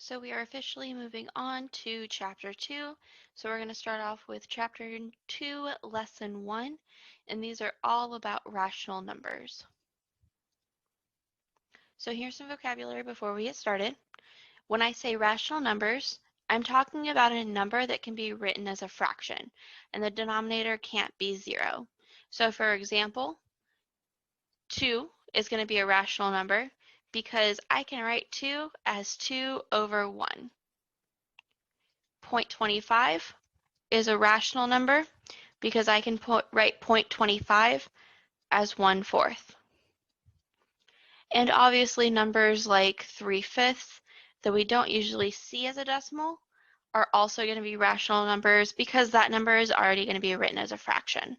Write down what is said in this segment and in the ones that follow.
So we are officially moving on to Chapter 2. So we're going to start off with Chapter 2, Lesson 1, and these are all about rational numbers. So here's some vocabulary before we get started. When I say rational numbers, I'm talking about a number that can be written as a fraction, and the denominator can't be 0. So for example, 2 is going to be a rational number because I can write 2 as 2 over 1. 0.25 is a rational number because I can write 0.25 as 1/4. And obviously numbers like 3/5 that we don't usually see as a decimal are also going to be rational numbers because that number is already going to be written as a fraction.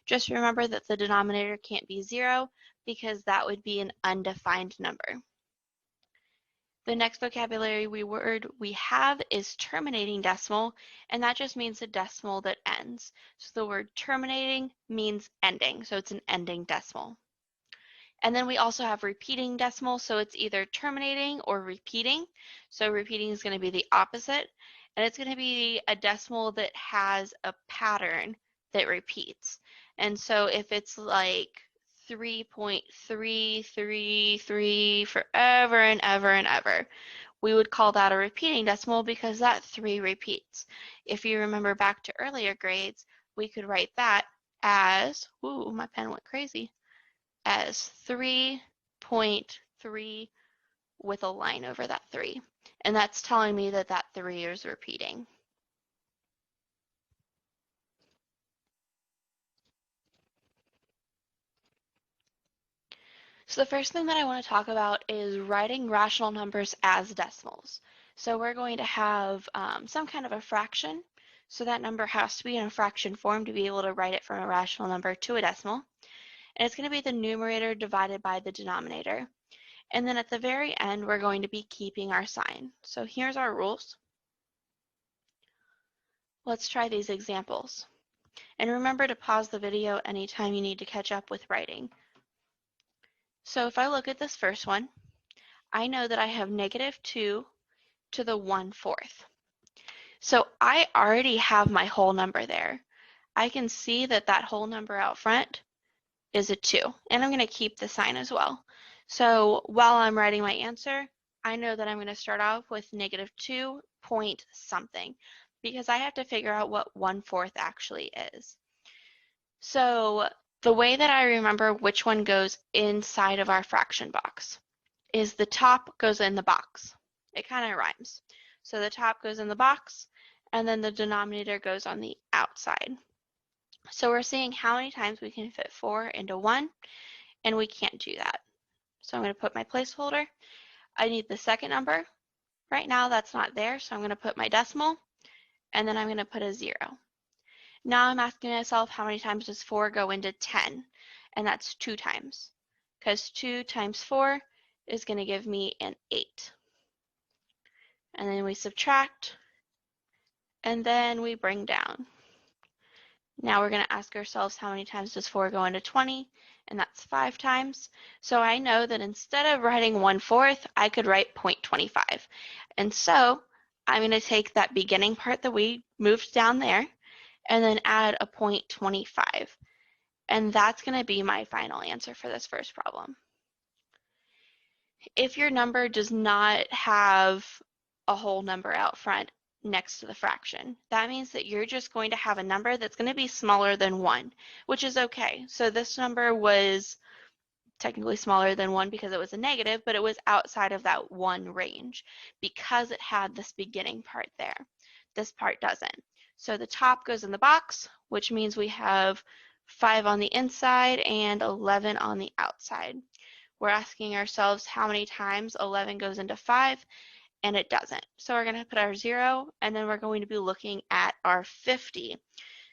Just remember that the denominator can't be 0 because that would be an undefined number. The next vocabulary word we have is terminating decimal, and that just means a decimal that ends. So the word terminating means ending, so it's an ending decimal. And then we also have repeating decimal, so it's either terminating or repeating. So repeating is going to be the opposite, and it's going to be a decimal that has a pattern that repeats. And so if it's like 3.333 forever and ever and ever, we would call that a repeating decimal because that 3 repeats. If you remember back to earlier grades, we could write that as, ooh, my pen went crazy, as 3.3 with a line over that 3. And that's telling me that that 3 is repeating. So the first thing that I want to talk about is writing rational numbers as decimals. So we're going to have some kind of a fraction. So that number has to be in a fraction form to be able to write it from a rational number to a decimal. And it's going to be the numerator divided by the denominator. And then at the very end, we're going to be keeping our sign. So here's our rules. Let's try these examples. And remember to pause the video anytime you need to catch up with writing. So if I look at this first one, I know that I have -2 to the 1/4. So I already have my whole number there. I can see that that whole number out front is a 2, and I'm going to keep the sign as well. So while I'm writing my answer, I know that I'm going to start off with -2 point something because I have to figure out what 1/4 actually is. So the way that I remember which one goes inside of our fraction box is the top goes in the box. It kind of rhymes. So the top goes in the box, and then the denominator goes on the outside. So we're seeing how many times we can fit 4 into 1, and we can't do that. So I'm going to put my placeholder. I need the second number. Right now that's not there, so I'm going to put my decimal, and then I'm going to put a 0. Now I'm asking myself how many times does 4 go into 10, and that's 2 times, because 2 times 4 is going to give me an 8. And then we subtract, and then we bring down. Now we're going to ask ourselves how many times does 4 go into 20, and that's 5 times. So I know that instead of writing 1/4, I could write 0.25. And so I'm going to take that beginning part that we moved down there and then add a 0.25. And that's going to be my final answer for this first problem. If your number does not have a whole number out front next to the fraction, that means that you're just going to have a number that's going to be smaller than 1, which is okay. So this number was technically smaller than 1 because it was a negative, but it was outside of that 1 range because it had this beginning part there. This part doesn't. So the top goes in the box, which means we have 5 on the inside and 11 on the outside. We're asking ourselves how many times 11 goes into 5, and it doesn't. So we're going to put our 0, and then we're going to be looking at our 50.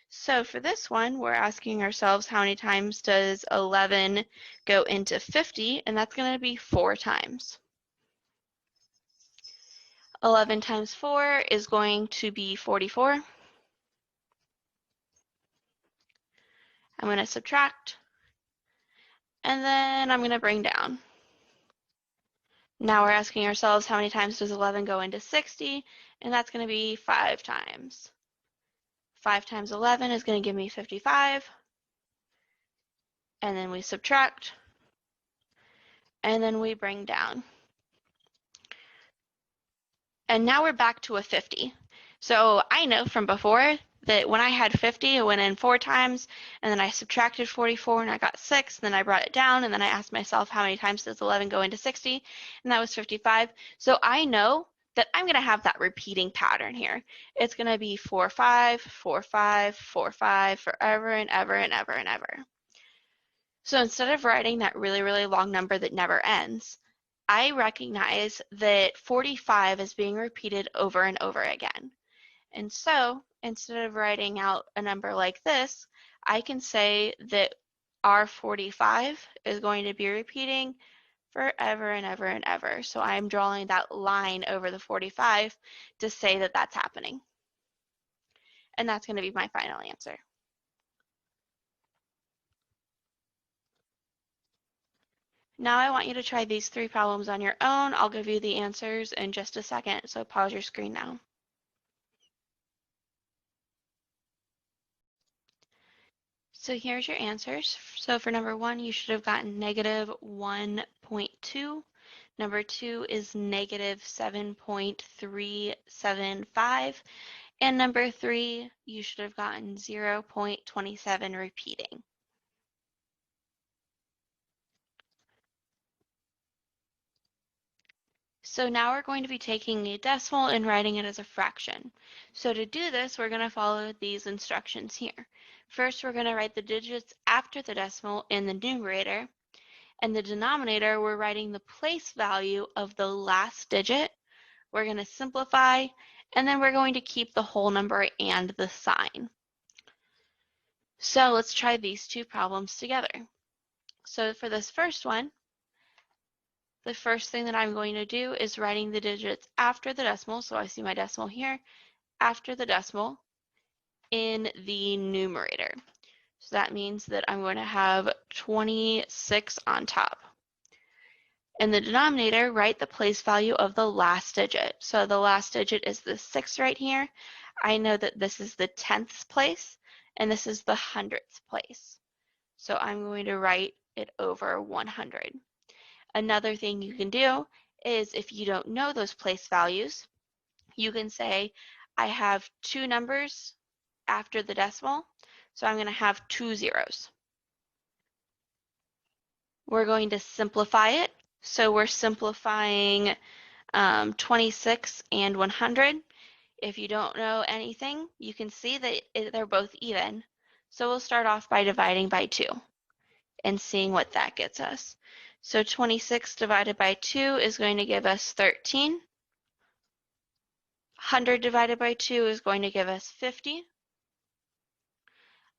So for this one, we're asking ourselves how many times does 11 go into 50, and that's going to be 4 times. 11 times 4 is going to be 44. I'm going to subtract, and then I'm going to bring down. Now we're asking ourselves how many times does 11 go into 60, and that's going to be 5 times. 5 times 11 is going to give me 55, and then we subtract, and then we bring down. And now we're back to a 50. So I know from before that when I had 50, it went in 4 times, and then I subtracted 44 and I got 6, and then I brought it down, and then I asked myself how many times does 11 go into 60, and that was 55. So I know that I'm going to have that repeating pattern here. It's going to be 4, 5, 4, 5, 4, 5 forever and ever and ever and ever. So instead of writing that really, really long number that never ends, I recognize that 45 is being repeated over and over again. And so instead of writing out a number like this, I can say that our 45 is going to be repeating forever and ever and ever. So I'm drawing that line over the 45 to say that that's happening. And that's going to be my final answer. Now I want you to try these 3 problems on your own. I'll give you the answers in just a second, so pause your screen now. So here's your answers. So for number 1, you should have gotten negative 1.2. Number 2 is negative 7.375. And number 3, you should have gotten 0.27 repeating. So now we're going to be taking a decimal and writing it as a fraction. So to do this, we're going to follow these instructions here. First, we're going to write the digits after the decimal in the numerator. And the denominator, we're writing the place value of the last digit. We're going to simplify, and then we're going to keep the whole number and the sign. So let's try these 2 problems together. So for this first one, the first thing that I'm going to do is writing the digits after the decimal. So I see my decimal here, after the decimal in the numerator. So that means that I'm going to have 26 on top. In the denominator, write the place value of the last digit. So the last digit is the 6 right here. I know that this is the 10th place, and this is the 100th place. So I'm going to write it over 100. Another thing you can do is if you don't know those place values, you can say, I have 2 numbers after the decimal, so I'm going to have 2 zeros. We're going to simplify it. So we're simplifying 26 and 100. If you don't know anything, you can see that they're both even. So we'll start off by dividing by 2 and seeing what that gets us. So 26 divided by 2 is going to give us 13. 100 divided by 2 is going to give us 50.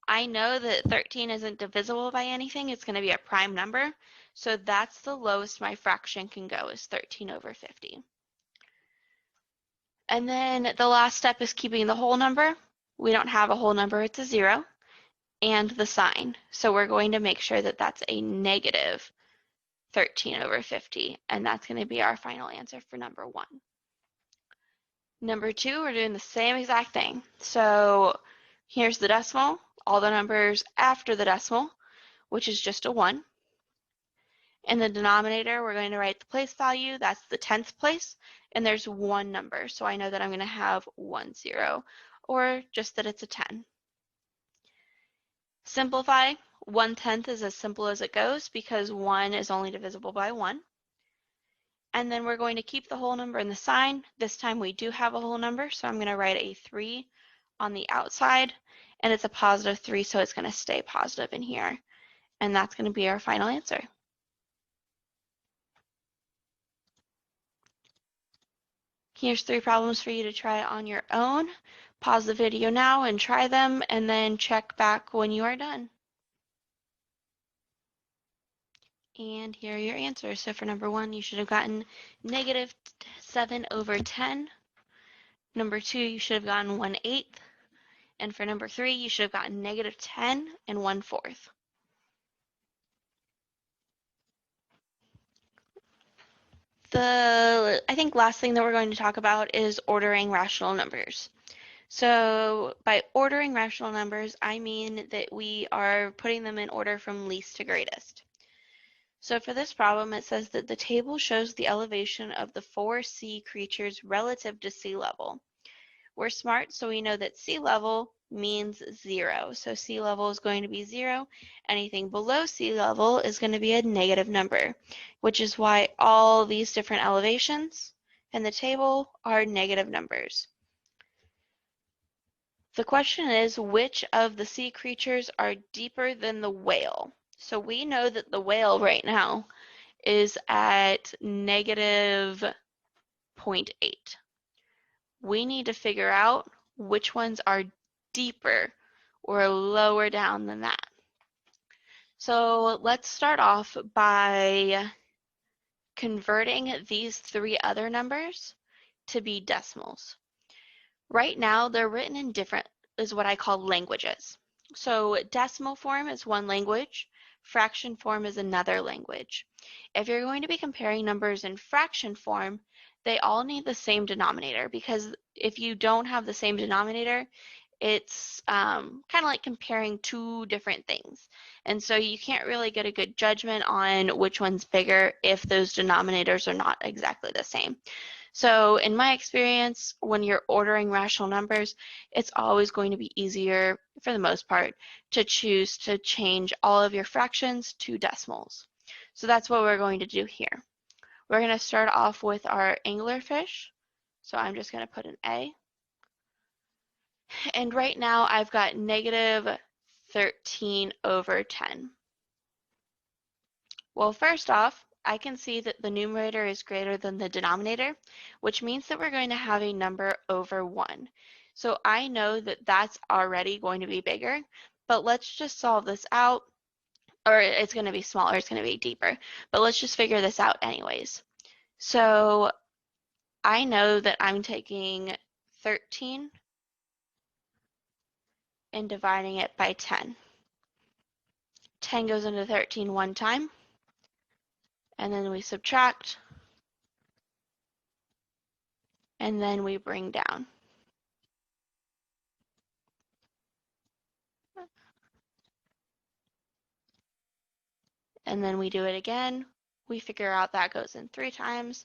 I know that 13 isn't divisible by anything. It's going to be a prime number. So that's the lowest my fraction can go, is 13 over 50. And then the last step is keeping the whole number. We don't have a whole number, it's a 0. And the sign. So we're going to make sure that that's a negative 13 over 50. And that's going to be our final answer for number 1. Number 2, we're doing the same exact thing. So here's the decimal, all the numbers after the decimal, which is just a 1. In the denominator, we're going to write the place value, that's the 10th place, and there's 1 number, so I know that I'm going to have 1 0, or just that it's a 10. Simplify, 1/10 is as simple as it goes because 1 is only divisible by 1. And then we're going to keep the whole number in the sign. This time we do have a whole number, so I'm going to write a 3 on the outside, and it's a positive 3, so it's going to stay positive in here. And that's going to be our final answer. Here's 3 problems for you to try on your own. Pause the video now and try them, and then check back when you are done. And here are your answers. So for number 1, you should have gotten negative 7 over 10. Number 2, you should have gotten 1/8. And for number 3, you should have gotten negative 10 and 1/4. I think last thing that we're going to talk about is ordering rational numbers. So by ordering rational numbers, I mean that we are putting them in order from least to greatest. So for this problem, it says that the table shows the elevation of the 4 sea creatures relative to sea level. We're smart, so we know that sea level means 0. So sea level is going to be 0. Anything below sea level is going to be a negative number, which is why all these different elevations in the table are negative numbers. The question is, which of the sea creatures are deeper than the whale? So we know that the whale right now is at negative 0.8. We need to figure out which ones are deeper or lower down than that. So let's start off by converting these 3 other numbers to be decimals. Right now, they're written in different, is what I call languages. So decimal form is one language, fraction form is another language. If you're going to be comparing numbers in fraction form, they all need the same denominator, because if you don't have the same denominator, it's kind of like comparing 2 different things. And so you can't really get a good judgment on which one's bigger if those denominators are not exactly the same. So in my experience, when you're ordering rational numbers, it's always going to be easier, for the most part, to choose to change all of your fractions to decimals. So that's what we're going to do here. We're going to start off with our anglerfish. So I'm just going to put an A. And right now I've got negative 13 over 10. Well, first off, I can see that the numerator is greater than the denominator, which means that we're going to have a number over 1. So I know that that's already going to be bigger, but let's just solve this out, or it's going to be smaller, it's going to be deeper, but let's just figure this out anyways. So I know that I'm taking 13 and dividing it by 10. 10 goes into 13 one time, and then we subtract, and then we bring down. And then we do it again. We figure out that goes in 3 times,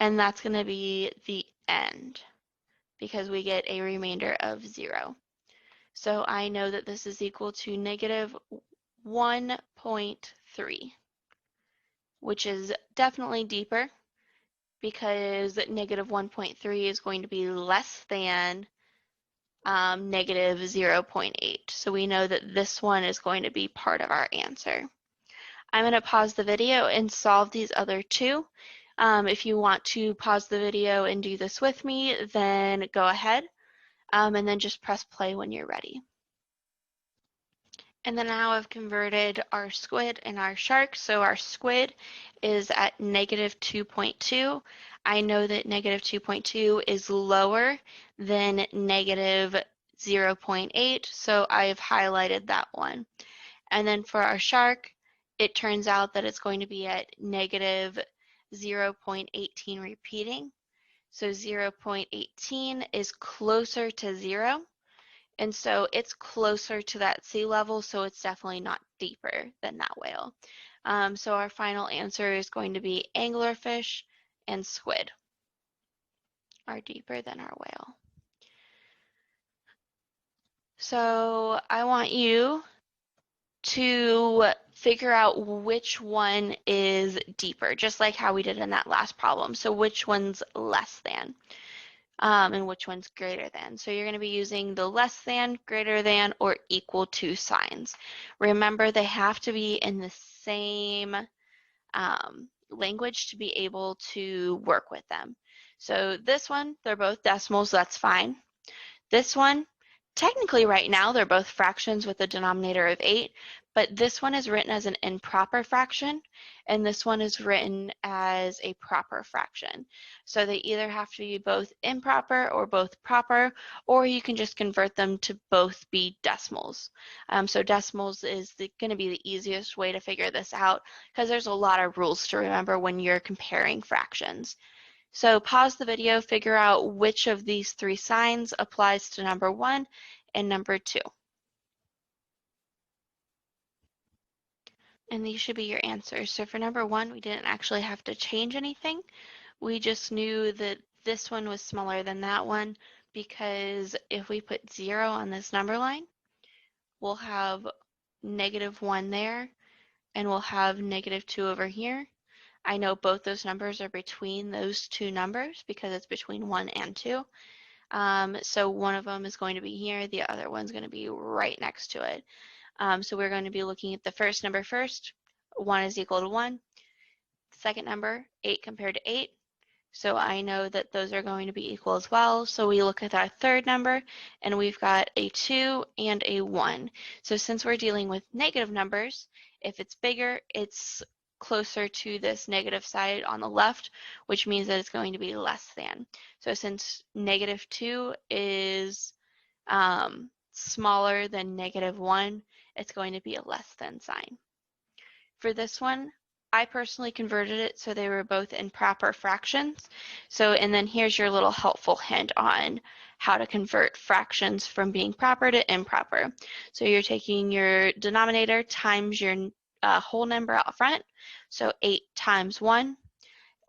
and that's going to be the end because we get a remainder of 0. So I know that this is equal to negative 1.3, which is definitely deeper because negative 1.3 is going to be less than negative 0.8. So we know that this one is going to be part of our answer. I'm going to pause the video and solve these other 2. If you want to pause the video and do this with me, then go ahead, and then just press play when you're ready. And then now I've converted our squid and our shark. So our squid is at negative 2.2. I know that negative 2.2 is lower than negative 0.8, so I've highlighted that one. And then for our shark, it turns out that it's going to be at negative 0.18 repeating. So 0.18 is closer to 0. And so it's closer to that sea level, so it's definitely not deeper than that whale. So our final answer is going to be anglerfish and squid are deeper than our whale. So I want you to figure out which one is deeper, just like how we did in that last problem. So which one's less than, and which one's greater than. So you're going to be using the less than, greater than, or equal to signs. Remember, they have to be in the same language to be able to work with them. So this one, they're both decimals, that's fine. This one, technically right now, they're both fractions with a denominator of 8, but this one is written as an improper fraction, and this one is written as a proper fraction. So they either have to be both improper or both proper, or you can just convert them to both be decimals. So decimals is going to be the easiest way to figure this out because there's a lot of rules to remember when you're comparing fractions. So pause the video, figure out which of these three signs applies to number 1 and number 2. And these should be your answers. So for number 1, we didn't actually have to change anything. We just knew that this one was smaller than that one because if we put 0 on this number line, we'll have -1 there, and we'll have -2 over here. I know both those numbers are between those two numbers because it's between 1 and 2. So one of them is going to be here, the other one's going to be right next to it. So we're going to be looking at the first number first. 1 is equal to 1. Second number, 8 compared to 8. So I know that those are going to be equal as well. So we look at our third number, and we've got a 2 and a 1. So since we're dealing with negative numbers, if it's bigger, it's closer to this negative side on the left, which means that it's going to be less than. So since -2 is smaller than -1, it's going to be a less than sign. For this one, I personally converted it so they were both in proper fractions. So, and then here's your little helpful hint on how to convert fractions from being proper to improper. So you're taking your denominator times your whole number out front, so 8 times 1,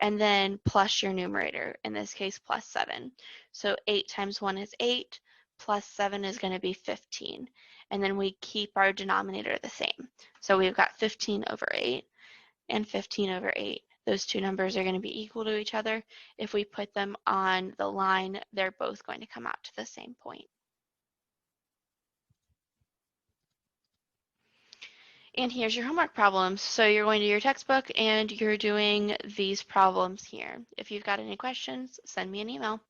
and then plus your numerator, in this case plus 7. So 8 times 1 is 8, plus 7 is going to be 15. And then we keep our denominator the same. So we've got 15 over 8 and 15 over 8. Those two numbers are going to be equal to each other. If we put them on the line, they're both going to come out to the same point. And here's your homework problems. So you're going to your textbook and you're doing these problems here. If you've got any questions, send me an email.